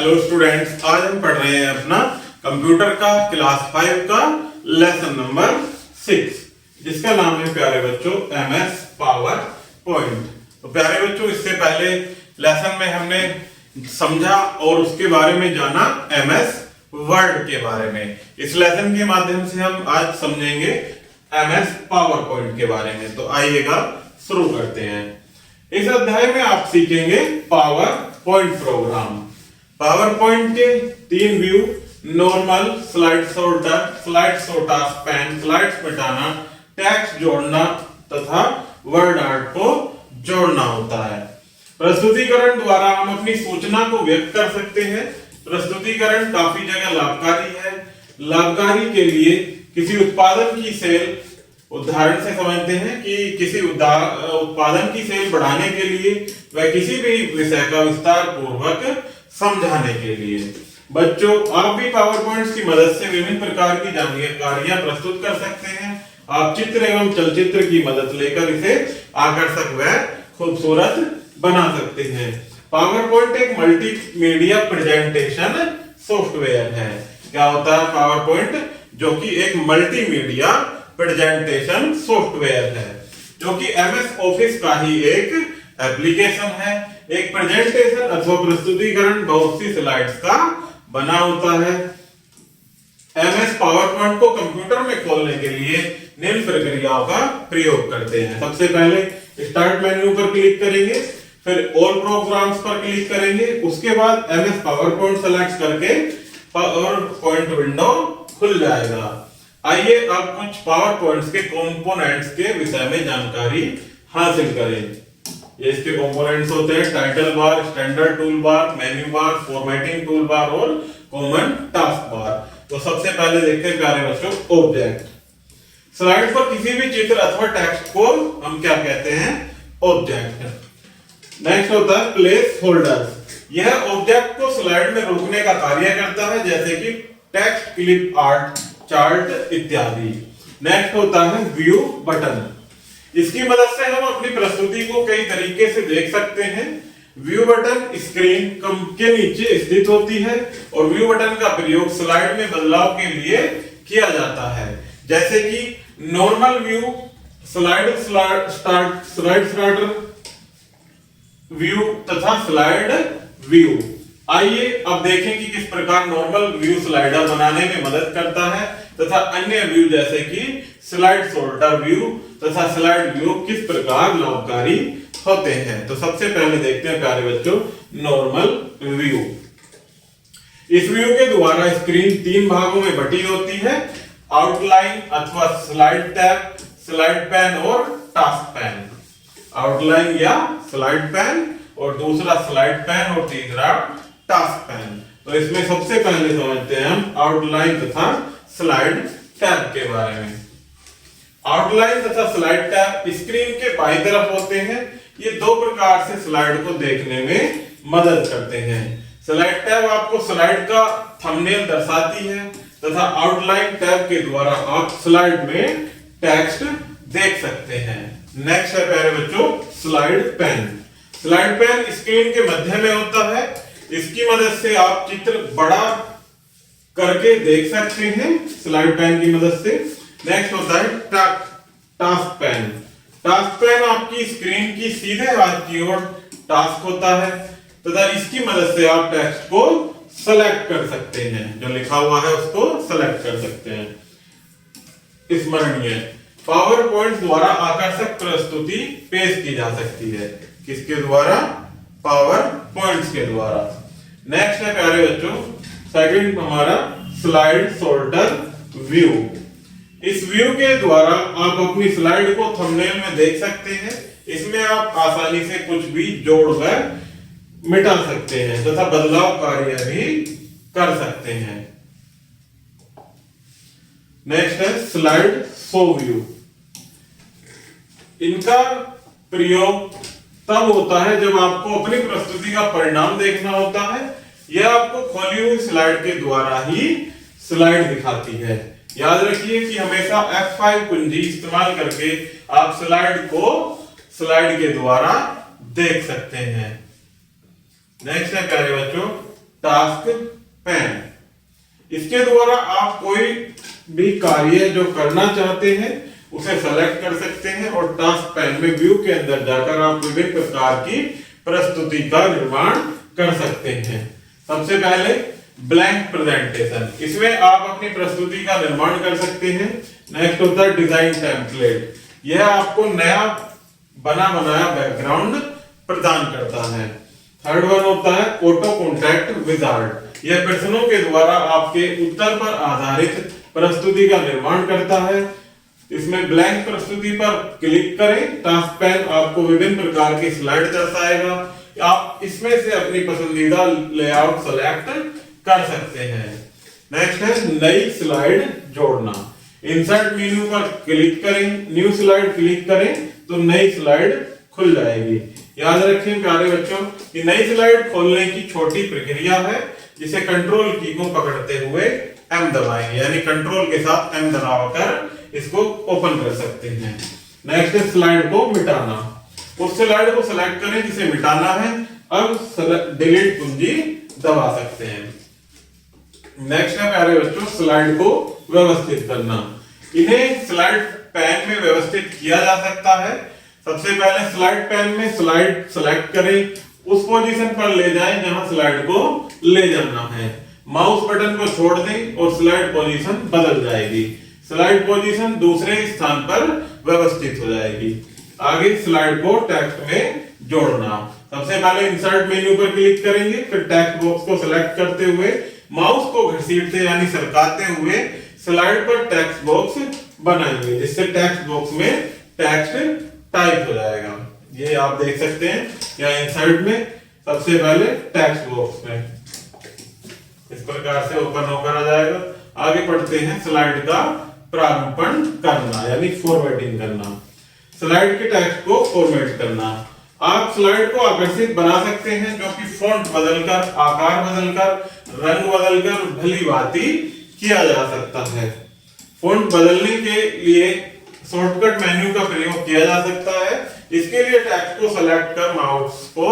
Hello students, आज हम पढ़ रहे हैं अपना कंप्यूटर का क्लास 5 का लेसन नंबर 6 जिसका नाम है प्यारे बच्चों एमएस पावर पॉइंट। तो प्यारे बच्चों, इससे पहले लेसन में हमने समझा और उसके बारे में जाना एमएस वर्ड के बारे में। इस लेसन के माध्यम से हम आज समझेंगे एमएस पावर पॉइंट के बारे में। तो आइएगा शुरू करते हैं। इस अध्याय में आप सीखेंगे PowerPoint program. PowerPoint के 3 view, normal, slide sorter, slide sort task pane, slides मिटाना, टेक्स्ट जोड़ना तथा वर्ड आर्ट को जोड़ना होता है। प्रस्तुतिकरण द्वारा हम अपनी सूचना को व्यक्त कर सकते हैं। प्रस्तुतिकरण काफी जगह लाभकारी है। लाभकारी के लिए किसी उत्पादन की सेल, उदाहरण से समझते हैं कि किसी उत्पादन की सेल बढ़ाने के लिए व किसी भी विषय का विस्तार पूर्वक समझाने के लिए। बच्चों, आप भी पावर पॉइंट्स की मदद से विभिन्न प्रकार की जानकारियां प्रस्तुत कर सकते हैं। आप चित्र एवं चलचित्र की मदद लेकर इसे आकर्षक व खूबसूरत बना सकते हैं। पावर पॉइंट एक मल्टीमीडिया प्रेजेंटेशन सॉफ्टवेयर है। क्या होता है पावर पॉइंट? जो कि एक मल्टीमीडिया प्रेजेंटेशन सॉफ्टवेयर है, जो कि एमएस ऑफिस का ही एक एप्लीकेशन है। एक प्रेजेंटेशन अथवा प्रस्तुतिकरण बहुत सी स्लाइड्स का बना होता है। एमएस पावर पॉइंट को कंप्यूटर में खोलने के लिए निम्न प्रक्रियाओं का प्रयोग करते हैं। सबसे पहले स्टार्ट मेन्यू पर क्लिक करेंगे, फिर ऑल प्रोग्राम्स पर क्लिक करेंगे, उसके बाद एमएस पावर पॉइंट सेलेक्ट करके पावर पॉइंट विंडो खुल जाएगा। आइए अब कुछ पावर पॉइंट्स के कंपोनेंट्स के विषय में जानकारी हासिल करें। ये इसके कंपोनेंट्स होते हैं title bar, standard tool bar, menu bar, formatting tool bar और कॉमन टास्क बार। तो सबसे पहले देखते हैं प्यारे बच्चों ऑब्जेक्ट। स्लाइड पर किसी भी चित्र अथवा टेक्स्ट को हम क्या कहते हैं? ऑब्जेक्ट। नेक्स्ट होता है प्लेस होल्डर्स। यह ऑब्जेक्ट को स्लाइड में रोकने का कार्य करता है, जैसे कि टेक्स्ट, क्लिप आर्ट, चार्ट इत्यादि। नेक्स्ट होता है व्यू बटन। इसकी मदद से हम अपनी प्रस्तुति को कई तरीके से देख सकते हैं। व्यू बटन स्क्रीन के नीचे स्थित होती है और व्यू बटन का प्रयोग स्लाइड में बदलाव के लिए किया जाता है, जैसे कि normal view, slide starter view तथा स्लाइड व्यू। आइए अब देखें कि किस प्रकार नॉर्मल व्यू स्लाइडर बनाने में मदद करता है तथा अन्य व्यू जैसे कि स्लाइड सॉर्टर व्यू तथा स्लाइड व्यू किस प्रकार लाभकारी होते हैं। तो सबसे पहले देखते हैं प्यारे बच्चों नॉर्मल व्यू। इस व्यू के द्वारा स्क्रीन 3 भागों में बटी होती है, आउटलाइन अथवा स्लाइड टैब, स्लाइड पैन और टास्क पैन। आउटलाइन या स्लाइड पैन और दूसरा स्लाइड पैन और तीसरा टास्क पैन। तो इसमें सबसे पहले समझते हैं हम आउटलाइन तथा स्लाइड टैब के बारे में। आउटलाइन तथा स्लाइड टैब स्क्रीन के बाईं तरफ होते हैं। ये 2 प्रकार से स्लाइड को देखने में मदद करते हैं। स्लाइड टैब आपको स्लाइड का थंबनेल दर्शाती है तथा आउटलाइन टैब के द्वारा आप स्लाइड में टेक्स्ट देख सकते हैं। नेक्स्ट है प्यारे बच्चों slide pan. Slide pan screen के मध्य में होता है। इसकी मदद से आप चित्र बड़ा करके देख सकते हैं स्लाइड पैन की मदद से। नेक्स्ट होता है टास्क पैन। टास्क पैन आपकी स्क्रीन की सीधे हाथ की ओर टास्क होता है तथा इसकी मदद से आप टेक्स्ट को सेलेक्ट कर सकते हैं, जो लिखा हुआ है उसको सेलेक्ट कर सकते हैं। स्मरणीय पावर पॉइंट द्वारा आकर्षक प्रस्तुति पेश की जा सकती है। किसके द्वारा? पावर पॉइंट्स के द्वारा। नेक्स्ट है प्यारे बच्चों सेकंड हमारा स्लाइड सॉर्टर व्यू। इस व्यू के द्वारा आप अपनी स्लाइड को थंबनेल में देख सकते हैं। इसमें आप आसानी से कुछ भी जोड़कर मिटा सकते हैं तथा बदलाव कार्य भी कर सकते हैं। नेक्स्ट है स्लाइड शो व्यू। इनका प्रयोग तब होता है जब आपको अपनी प्रस्तुति का परिणाम देखना होता है। यह आपको खोली हुई स्लाइड के द्वारा ही स्लाइड दिखाती है। याद रखिए कि हमेशा F5 कुंजी इस्तेमाल करके आप स्लाइड को स्लाइड के द्वारा देख सकते हैं। नेक्स्ट है प्यारे बच्चों टास्क पैन। इसके द्वारा आप कोई भी कार्य जो करना चाहते हैं उसे सेलेक्ट कर सकते हैं और टास्क पैन में व्यू के अंदर जाकर आप विभिन्न प्रकार की प्रस्तुति का निर्माण कर सकते हैं। सबसे पहले ब्लैंक प्रेजेंटेशन, इसमें आप अपनी प्रस्तुति का निर्माण कर सकते हैं। नेक्स्ट होता है डिजाइन टेम्पलेट, यह आपको नया बना बनाया बैकग्राउंड प्रदान करता है। थर्ड वन होता है ऑटो कॉन्टैक्ट विजार्ड, यह प्रश्नों के द्वारा आपके उत्तर पर आधारित प्रस्तुति का निर्माण करता है। इसमें ब्लैंक प्रस्तुति पर क्लिक करें, टास्क पैन आपको विभिन्न प्रकार की स्लाइड दर्शाएगा। आप इसमें से अपनी पसंदीदा लेआउट सेलेक्ट कर सकते हैं। नेक्स्ट है नई स्लाइड जोड़ना, इंसर्ट मेन्यू पर क्लिक करें, न्यू स्लाइड क्लिक करें तो नई स्लाइड खुल जाएगी। याद रखें प्यारे बच्चों कि नई स्लाइड खोलने की छोटी प्रक्रिया है, जिसे कंट्रोल की को पकड़ते हुए एम दबाएंगे, यानी कंट्रोल के साथ एम दबाकर इसको ओपन कर सकते हैं। नेक्स्ट है स्लाइड को मिटाना, उस स्लाइड को सिलेक्ट करें जिसे मिटाना है, अब डिलीट कुंजी दबा सकते हैं। नेक्स्ट है प्यारे बच्चों स्लाइड को व्यवस्थित करना, इन्हें स्लाइड पैन में व्यवस्थित किया जा सकता है। सबसे पहले स्लाइड पैन में स्लाइड सेलेक्ट करें, उस पोजीशन पर ले जाएं जहां स्लाइड को ले जाना है, माउस बटन को छोड़ दें और स्लाइड पोजीशन बदल जाएगी, स्लाइड पोजीशन दूसरे स्थान पर व्यवस्थित हो जाएगी। आगे स्लाइड को टेक्स्ट में जोड़ना, सबसे पहले इंसर्ट मेन्यू पर क्लिक करेंगे, फिर टेक्स्ट बॉक्स को सिलेक्ट करते हुए माउस को घसीटते यानी सरकाते हुए स्लाइड पर टेक्स्ट बॉक्स बनाएंगे, जिससे टेक्स्ट बॉक्स में टेक्स्ट टाइप हो जाएगा। ये आप देख सकते हैं या इंसर्ट में सबसे पहले टेक्स्ट बॉक्स में इस प्रकार से ओपन होकर आ जाएगा। आगे पढ़ते हैं स्लाइड का प्रारूपण करना यानी फॉर्मेटिंग करना, स्लाइड के टेक्स्ट को फॉर्मेट करना। आप स्लाइड को आकर्षित बना सकते हैं, जो कि फॉन्ट बदलकर, आकार बदलकर, रंग बदलकर भली भांति किया जा सकता है। फॉन्ट बदलने के लिए शॉर्टकट मेन्यू का प्रयोग किया जा सकता है। इसके लिए टेक्स्ट को सेलेक्ट कर माउस को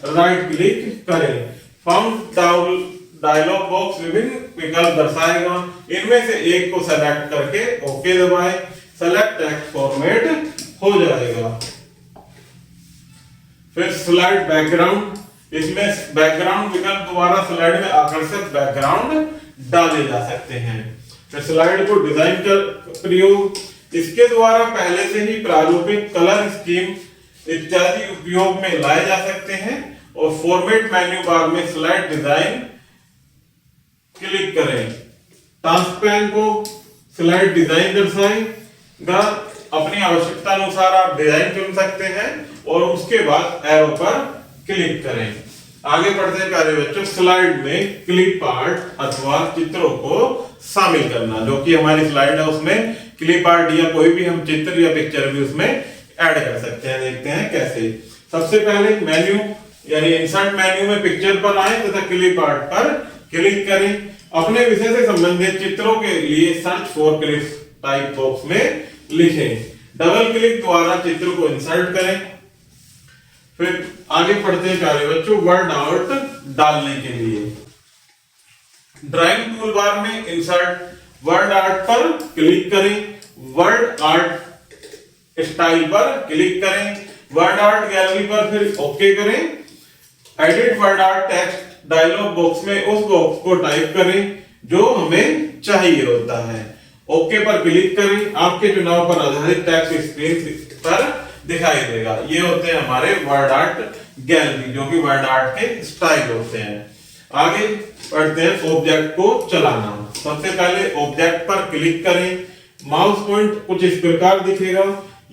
राइट क्लिक करें, फॉन्ट डायलॉग बॉक्स विभिन्न विकल्प दर्शाएगा, इनमें से एक को सेलेक्ट करके ओके दबाएं, सेलेक्ट टेक्स्ट फॉर्मेट हो जाएगा। फिर स्लाइड बैकग्राउंड, इसमें बैकग्राउंड विकल्प द्वारा स्लाइड में आकर्षक बैकग्राउंड डाले जा सकते हैं। फिर स्लाइड को डिजाइन कर प्रयोग, इसके द्वारा पहले से ही प्रारूपित कलर स्कीम इत्यादि उपयोग में लाए जा सकते हैं। और फॉर्मेट मेन्यू बार में स्लाइड डिजाइन क्लिक करें, टास्क पैन को स्लाइड डिजाइन दर्शाएगा, अपनी आवश्यकता अनुसार आप डिजाइन चुन सकते हैं और उसके बाद एरो पर क्लिक करें। आगे बढ़ते हैं प्यारे बच्चों स्लाइड में क्लिप आर्ट अथवा चित्रों को शामिल करना, जो कि हमारी स्लाइड है उसमें क्लिप आर्ट या कोई भी हम चित्र या पिक्चर भी उसमें ऐड कर सकते हैं। देखते हैं कैसे। सबसे पहले मेन्यू यानी इंसर्ट मेन्यू में पिक्चर पर आए तथा क्लिप आर्ट पर क्लिक करें। अपने विषय से संबंधित चित्रों के लिए search for clips type box में लिखें, डबल क्लिक द्वारा चित्र को इंसर्ट करें। फिर आगे पढ़ते हैं प्यारे बच्चों वर्ड आर्ट डालने के लिए ड्राइंग टूल बार में इंसर्ट वर्ड आर्ट पर क्लिक करें, वर्ड आर्ट स्टाइल पर क्लिक करें, वर्ड आर्ट गैलरी पर फिर ओके करें। Edit word art text dialog box में उस बॉक्स को टाइप करें जो हमें चाहिए होता है, ओके पर क्लिक करें। आपके चुनाव पर आधारित टेक्स्ट स्क्रीन पर दिखाई देगा। ये होते हैं हमारे वर्ड आर्ट गैलरी, जो कि वर्ड आर्ट के स्टाइल होते हैं। आगे बढ़ते हैं ऑब्जेक्ट को चलाना। सबसे पहले ऑब्जेक्ट पर क्लिक करें, माउस पॉइंट कुछ इस प्रकार दिखेगा,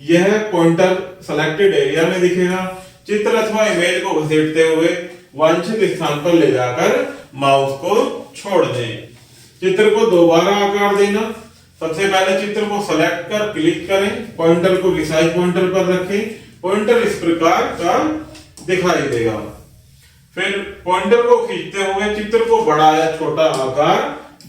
यह पॉइंटर सिलेक्टेड एरिया में दिखेगा। चित्र अथवा इमेज को घसीटते हुए वांछित स्थान पर ले जाकर माउस को छोड़ दें। चित्र को दोबारा आकार देना, सबसे पहले चित्र को सेलेक्ट कर क्लिक करें, पॉइंटर को रिसाइज पॉइंटर पर रखें, पॉइंटर इस प्रकार का दिखाई देगा। फिर पॉइंटर को खींचते हुए चित्र को बड़ा या छोटा आकार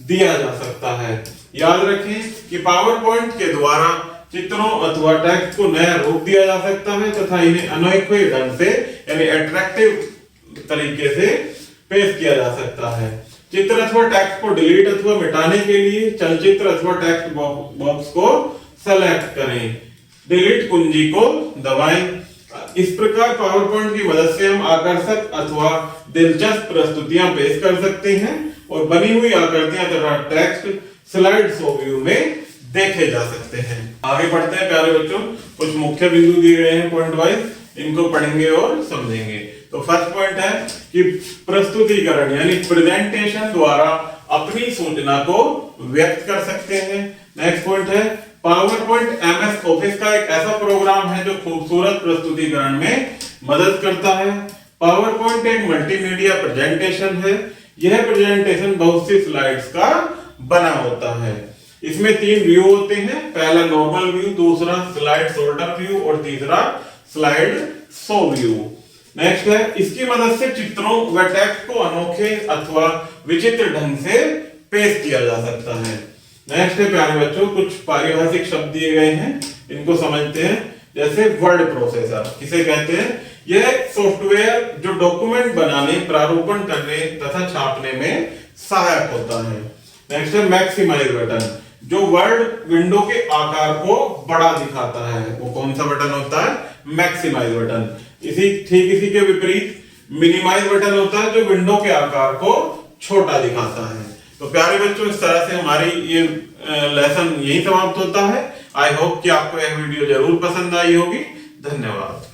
दिया जा सकता है। याद रखें कि पावर पॉइंट के द्वारा चित्रों अथवा टेक्स्ट को नया रूप दिया जा सकता है तथा इन्हें अनोखे ढंग से यानी अट्रैक्टिव तरीके से पेश किया जा सकता है। चित्र अथवा टेक्स्ट को डिलीट अथवा मिटाने के लिए चलचित्र अथवा टेक्स्ट बॉक्स को सेलेक्ट करें, डिलीट कुंजी को दबाएं। इस प्रकार पावर पॉइंट की मदद से हम आकर्षक अथवा दिलचस्प प्रस्तुतियां पेश कर सकते हैं और बनी हुई आकृतियां तथा टेक्स्ट स्लाइड शो व्यू में देखे जा सकते हैं। आगे बढ़ते हैं प्यारे बच्चों, कुछ मुख्य बिंदु दिए गए हैं पॉइंट वाइज, इनको पढ़ेंगे और समझेंगे। तो फर्स्ट पॉइंट है कि प्रस्तुतिकरण यानी प्रेजेंटेशन द्वारा अपनी सूचना को व्यक्त कर सकते हैं। नेक्स्ट पॉइंट है पावर पॉइंट एमएस ऑफिस का एक ऐसा प्रोग्राम है जो खूबसूरत प्रस्तुतिकरण में मदद करता है। पावर पॉइंट एक मल्टीमीडिया प्रेजेंटेशन है। यह प्रेजेंटेशन बहुत सी स्लाइड्स का बना होता है। इसमें 3 व्यू होते हैं, पहला नॉर्मल व्यू, दूसरा स्लाइड शोल्डर व्यू और तीसरा स्लाइड शो व्यू। नेक्स्ट है इसकी मदद से चित्रों व टेक्स्ट को अनोखे अथवा विचित्र ढंग से पेश किया जा सकता है। नेक्स्ट है प्यारे बच्चों कुछ पारिभाषिक शब्द दिए गए हैं, इनको समझते हैं। जैसे वर्ड प्रोसेसर किसे कहते हैं? यह एक सॉफ्टवेयर जो डॉक्यूमेंट बनाने, प्रारूपण करने तथा छापने में सहायक होता है। नेक्स्ट है मैक्सिमाइज बटन, जो वर्ड विंडो के आकार को बड़ा दिखाता है, वो कौन सा बटन होता है? Maximise button. इसी के विपरीत मिनिमाइज बटन होता है जो विंडो के आकार को छोटा दिखाता है। तो प्यारे बच्चों इस तरह से हमारी ये लेसन यही समाप्त होता है। आई होप कि आपको यह वीडियो जरूर पसंद आई होगी। धन्यवाद।